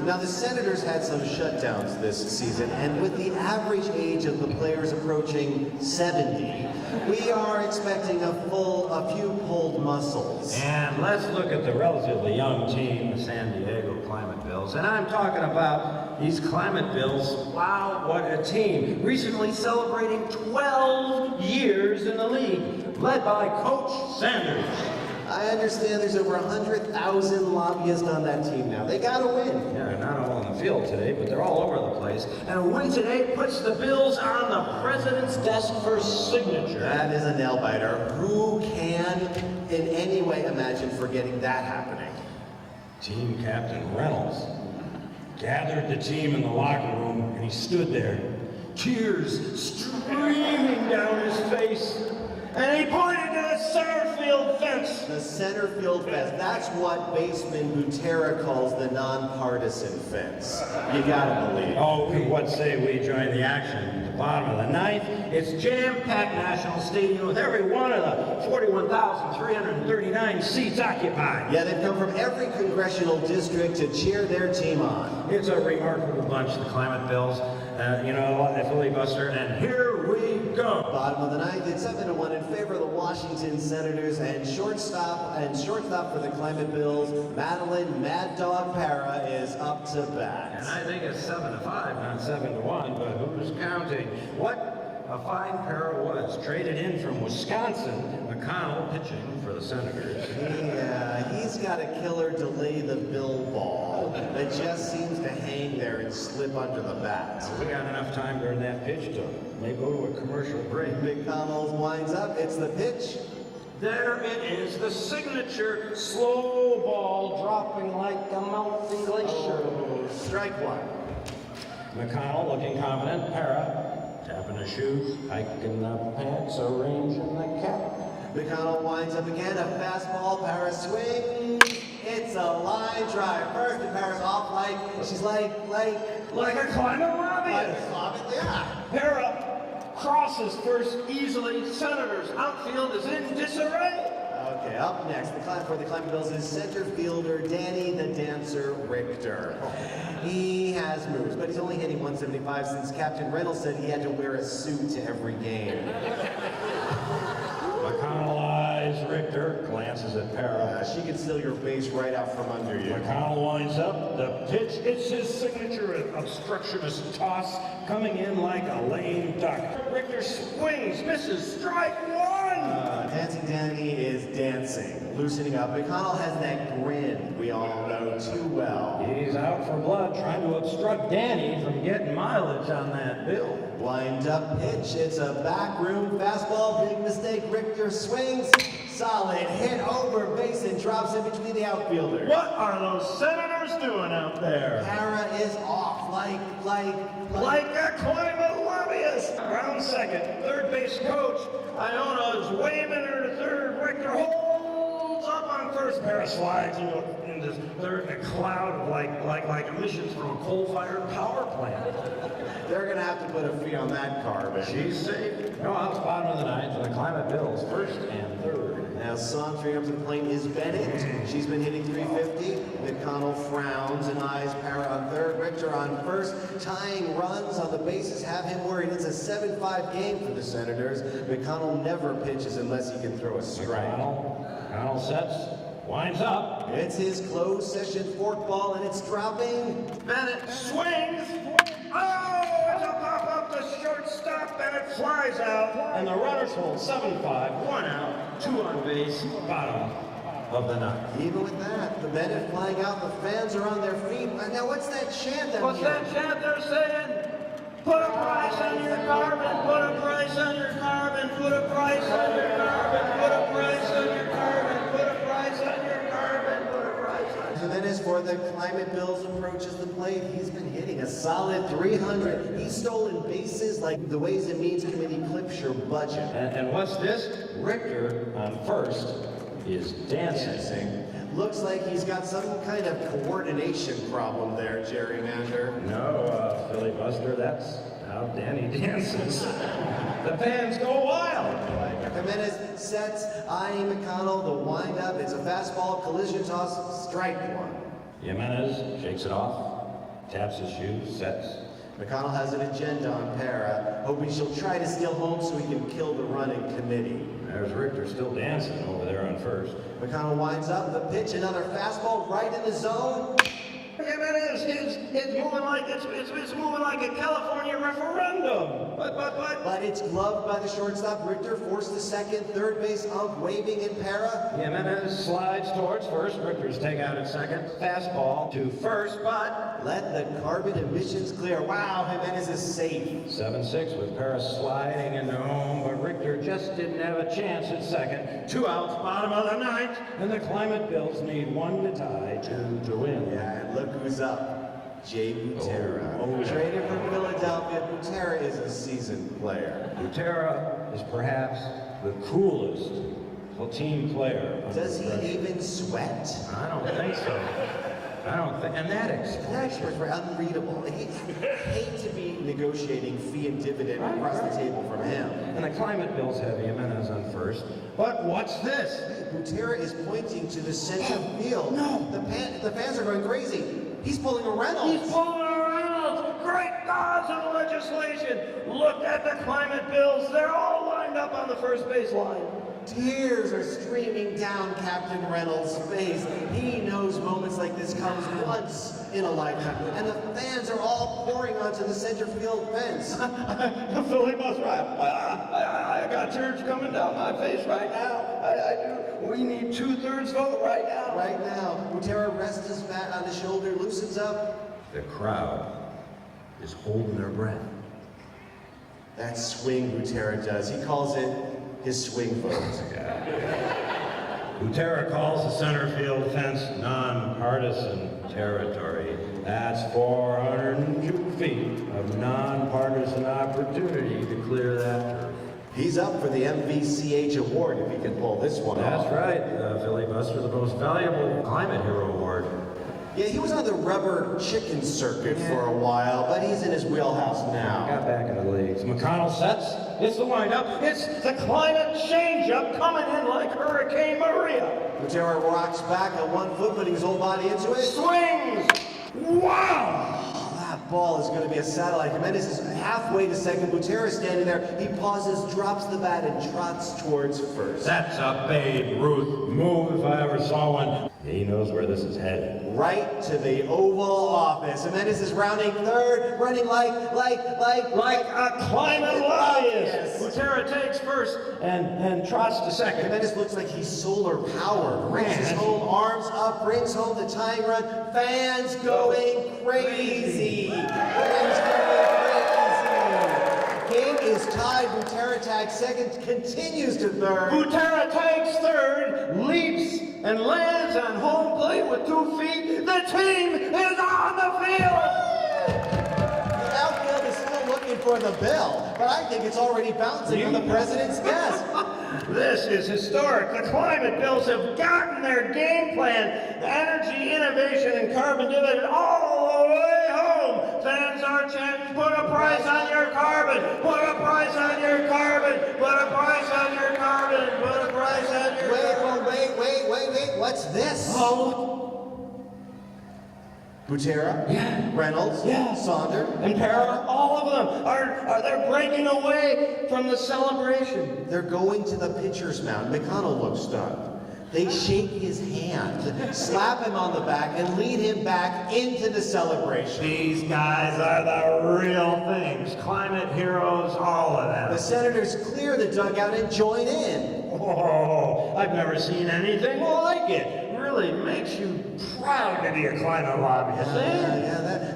Now, the Senators had some shutdowns this season, and with the average age of the players approaching 70, we are expecting a few pulled muscles. And let's look at the relatively young team, the San Diego Climate Bills. And I'm talking about these Climate Bills. Wow, what a team. Recently celebrating 12 years in the league, led by Coach Sanders. I understand there's over 100,000 lobbyists on that team now. They gotta win. Yeah, they're not all on the field today, but they're all over the place. And a win today puts the Bills on the president's desk for signature. That is a nail-biter. Who can in any way imagine forgetting that happening? Team Captain Reynolds gathered the team in the locker room, and he stood there, tears streaming down his face, and he pointed to the center field fence. The center field fence. That's what Baseman Butera calls the nonpartisan fence. You gotta believe. Oh, what say we join the action? At the bottom of the ninth, it's jam-packed National Stadium with every one of the 41,339 seats occupied. Yeah, they've come from every congressional district to cheer their team on. It's a remarkable bunch, the Climate Bills. You know, the Philly Buster, and here we go. Bottom of the ninth, it's 7-1 in favor of the Washington Senators, and shortstop for the Climate Bills, Madeline Mad Dog Para is up to bat. And I think it's 7-5, not 7-1, but who's counting? What A fine pair it was. Traded in from Wisconsin, McConnell pitching for the Senators. He's got a killer delay the bill ball that just seems to hang there and slip under the bat. We got enough time during that pitch to maybe go to a commercial break. McConnell winds up. It's the pitch. There it is, the signature slow ball dropping like a melting glacier. Strike one. McConnell looking confident. Para tapping his shoes, hiking the pants, arranging the cap. McConnell winds up again. A fastball. Para swings. It's a line drive. First, and Para's off she's like a climate lobbyist. Yeah. Para crosses first easily. Senators outfield is in disarray. Okay, up next, for the Climate Bills is center fielder Danny the Dancer Richter. He has moves, but he's only hitting 175 since Captain Reynolds said he had to wear a suit to every game. McConnell eyes Richter, glances at Para. She can steal your base right out from under you. McConnell winds up. The pitch, it's his signature obstructionist toss, coming in like a lame duck. Richter swings, misses, strike one! Dancing Danny is dancing, loosening up. McConnell has that grin we all know too well. He's out for blood, trying to obstruct Danny from getting mileage on that bill. Wind up pitch, it's a backroom fastball, big mistake. Richter swings, solid hit over base and drops in between the outfielders. What are those Senators doing out there? Para is off like a climate lobbyist. Round second, third base coach. Iona's waving her to third. Richter holds up on first. Para slides into third in a cloud of like emissions from a coal-fired power plant. They're going to have to put a fee on that carbon. She's safe. No outs, bottom of the ninth, and the Climate Bills first and third. Now sauntering up to the plate is Bennett. She's been hitting 350. McConnell frowns and eyes Para on third. Richter on first. Tying runs on the bases have him worried. It's a 7-5 game for the Senators. McConnell never pitches unless he can throw a strike. McConnell sets, winds up. It's his closed session forkball and it's dropping. Bennett swings. Oh, it's a pop up to shortstop, and it flies out. And the runners hold 7-5, 1 out, 2 on base, bottom of the ninth. Even with that, the Bennett flying out, the fans are on their feet. Now what's that chant I'm What's hearing? that chant they're saying? Put a price on your carbon, put a price on your carbon, put a price on your carbon, put a price on your carbon, put a price on your carbon, put a price on your And then as for the Climate Bills approaches the plate, he's been hitting a solid 300. He's stolen bases like the Ways and Means Committee clips your budget. And what's this? Richter on first is dancing. Looks like he's got some kind of coordination problem there, Gerrymander. No, filibuster, that's how Danny dances. The fans go wild. Jimenez sets, eyeing McConnell, the windup. It's a fastball, collision toss, strike one. Jimenez shakes it off, taps his shoes, sets. McConnell has an agenda on Para, hoping she'll try to steal home so he can kill the run in committee. There's Richter still dancing over there on first. McConnell winds up, the pitch, another fastball right in the zone. Jimenez, it's moving like it's moving like a California referendum. But it's gloved by the shortstop. Richter forced to second, third base ump waving in Para. Jimenez slides towards first. Richter's take out at second. Fastball to first, but let the carbon emissions clear. Wow, Jimenez is safe. 7-6 with Paris sliding into home, but Richter just didn't have a chance at second. 2 outs, bottom of the ninth, and the Climate Bills need 1 to tie, 2 to win. Yeah, and look who's up. Jay Butera. Oh. Traded from Philadelphia, Butera is a seasoned player. Butera is perhaps the coolest team player. Does he even sweat? I don't think so. I don't think, and that expression That's unreadable. He hate to be negotiating fee and dividend across the table from him. And the Climate Bills have Jimenez on first. But what's this? Butera is pointing to the center field. No. The fans are going crazy. He's pulling a Reynolds. He's pulling a Reynolds. Great gods of legislation. Look at the Climate Bills. They're all lined up on the first base line. Tears are streaming down Captain Reynolds' face. He knows moments like this comes once in a lifetime. And the fans are all pouring onto the center field fence. Philly Buster, I got tears coming down my face right now. I do. We need 2/3 vote right now. Right now, Butera rests his bat on his shoulder, loosens up. The crowd is holding their breath. That swing Butera does. He calls it his swing vote. Butera calls the center field fence nonpartisan territory. That's 402 feet of nonpartisan opportunity to clear that turf. He's up for the MVCH award if he can pull this one off. That's right, Philly Buster, the most valuable climate hero award. Yeah, he was on the rubber chicken circuit for a while, but he's in his wheelhouse now. Got back in the leagues. McConnell sets. It's the windup. It's the climate change-up coming in like Hurricane Maria. Butera rocks back on 1 foot, putting his whole body into it. Swings! Wow! That ball is going to be a satellite. Jimenez is halfway to second. Butera is standing there. He pauses, drops the bat, and trots towards first. That's a Babe Ruth move if I ever saw one. He knows where this is headed. Right to the Oval Office. Jimenez is rounding third, running like a climate lobbyist. Yes. Butera takes first and trots to second. Jimenez looks like he's solar powered. Races home, arms up, brings home the tying run. Fans going crazy. Fans going crazy. Game is tied. Butera tags second, continues to third. Butera takes third, leaps and lands on home plate with 2 feet. The team is on the field. The outfield is still looking for the bell, but I think it's already bouncing on the president's desk. This is historic. The climate bills have gotten their game plan, energy, innovation, and carbon dividend all the way home. Fans are chanting, put a price on your carbon, put a price on your carbon, put a price on your carbon, put a price on your carbon. Wait, what's this? Oh, Butera? Yeah. Reynolds? Yeah. Saunders? and Para, all of them are they're breaking away from the celebration. They're going to the pitcher's mound. McConnell looks stunned. They shake his hand, slap him on the back, and lead him back into the celebration. These guys are the real things. Climate heroes, all of them. The Senators clear the dugout and join in. Oh, I've never seen anything like it. Really makes you proud to be a climate lobbyist.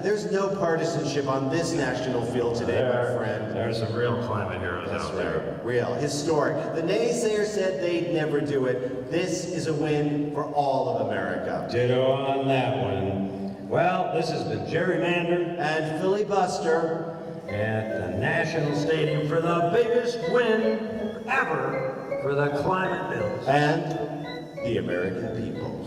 There's no partisanship on this national field today, my friend. There's some real climate heroes out there. Real, historic. The naysayers said they'd never do it. This is a win for all of America. Ditto on that one. Well, this has been Gerrymander And Philly Buster at the National Stadium for the biggest win ever for the climate bills. and the American people.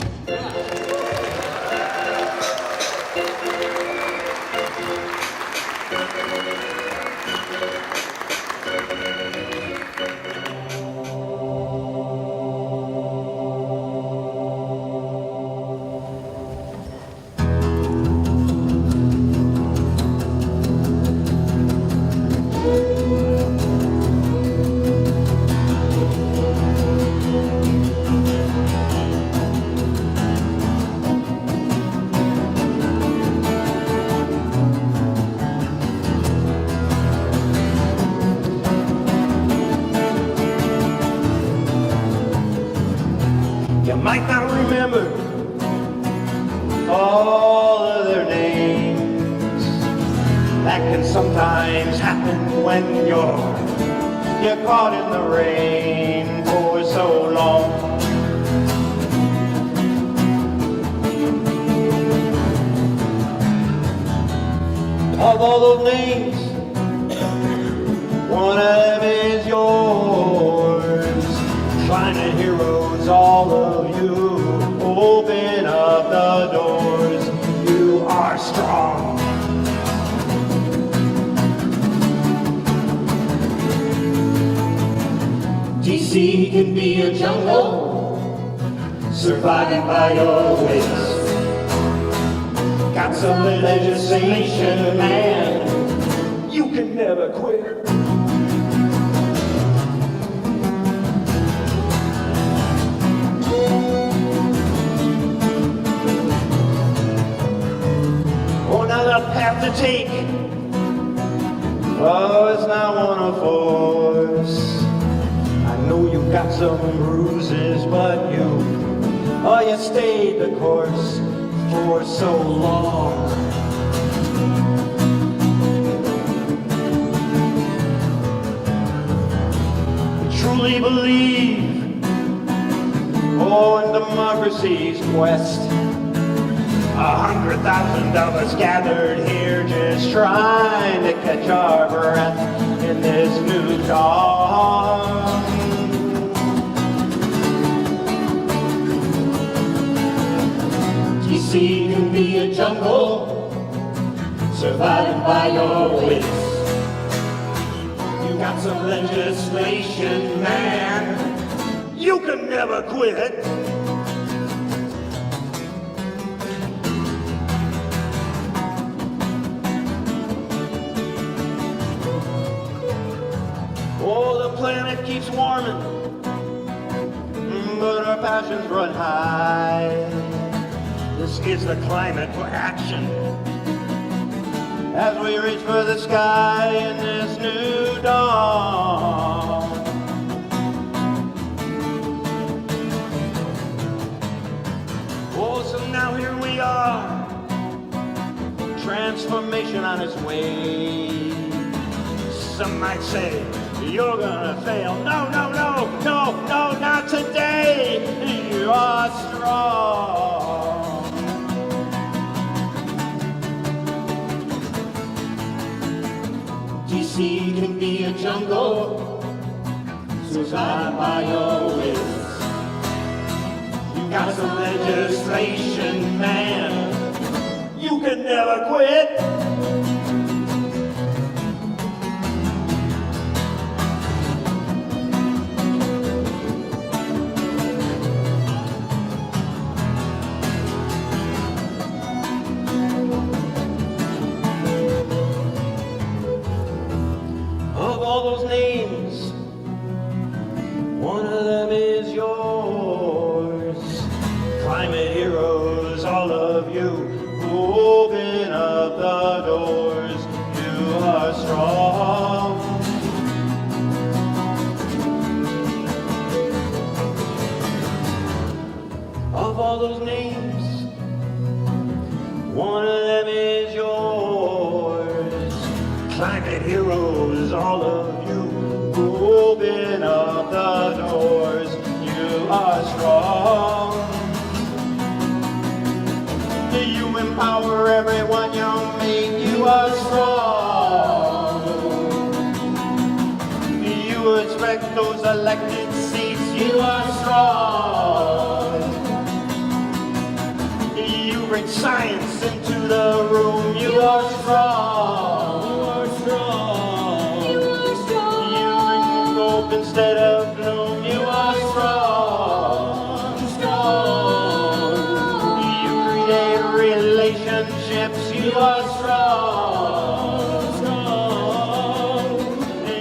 You might not remember all of their names. That can sometimes happen when you're caught in the rain for so long. Of all those names, one of them is yours. Climate heroes, all of you, open up the doors. You are strong. DC can be a jungle, surviving by your ways. Got some legislation, man, you can never quit. to take. Oh, it's not one of force. I know you've got some bruises, but you stayed the course for so long. We truly believe, in democracy's quest. 100,000 of us gathered here just trying to catch our breath in this new dawn. DC can be a jungle, surviving by your wits. You got some legislation, man, you can never quit. Oh, the planet keeps warming, but our passions run high. This is the climate for action as we reach for the sky in this new dawn. Oh, so now here we are, transformation on its way. Some might say, you're gonna fail. No, no, no, no, no, not today. You are strong. DC can be a jungle, survived by your wits. You got some legislation, man, you can never quit. Names, one of them is yours. Climate heroes, all of you who open up the doors. You are strong. Of all those names, one of them is yours. Climate heroes, all of open up the doors, you are strong. You empower everyone you meet, you are strong. You respect those elected seats, you are strong. You bring science into the room, you are strong. You are strong. You are strong. You bring hope instead of gloom, you are strong. Strong. You create relationships, you are strong. Strong.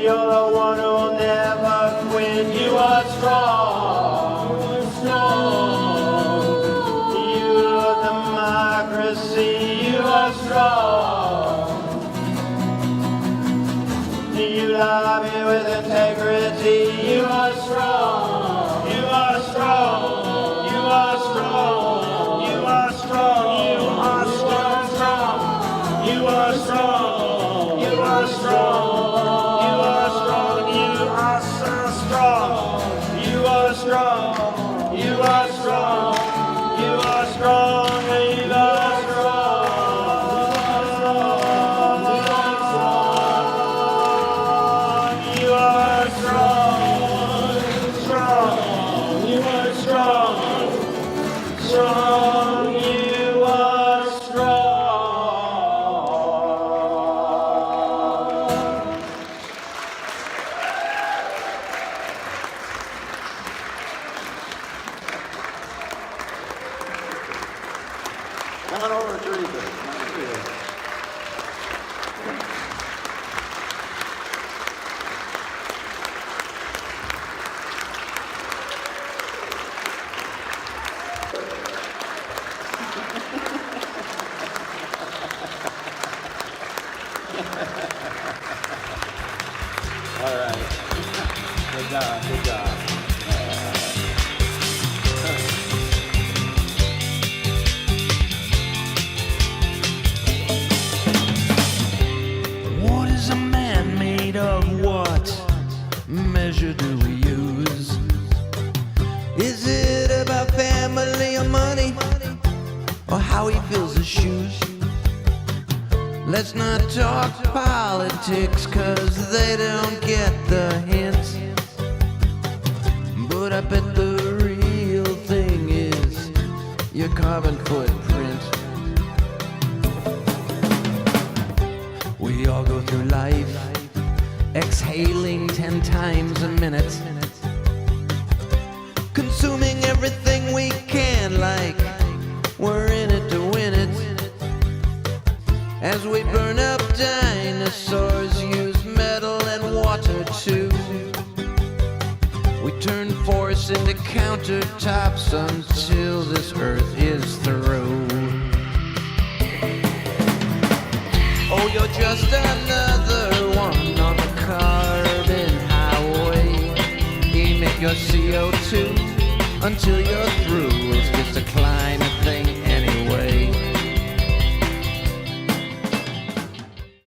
You're the one who'll never quit, you are strong. You are strong. You love democracy, you are strong. You love it with integrity, you are strong. You are strong. You are strong. You are strong. You are strong. Strong. You are strong. You are strong. You are strong. You are so strong. You are strong. You are strong. You are strong. You are strong. Strong, you are strong. Come on over, Teresa. how he fills his shoes. Let's not talk politics, 'cause they don't get the hint. But I bet the real thing is your carbon footprint. We all go through life exhaling 10 times a minute, consuming everything we can like we're in it to win it. As we burn up dinosaurs, use metal and water too. We turn forests into countertops until this earth is through. Oh, you're just another one on the carbon highway. Emit your CO2 until you're through.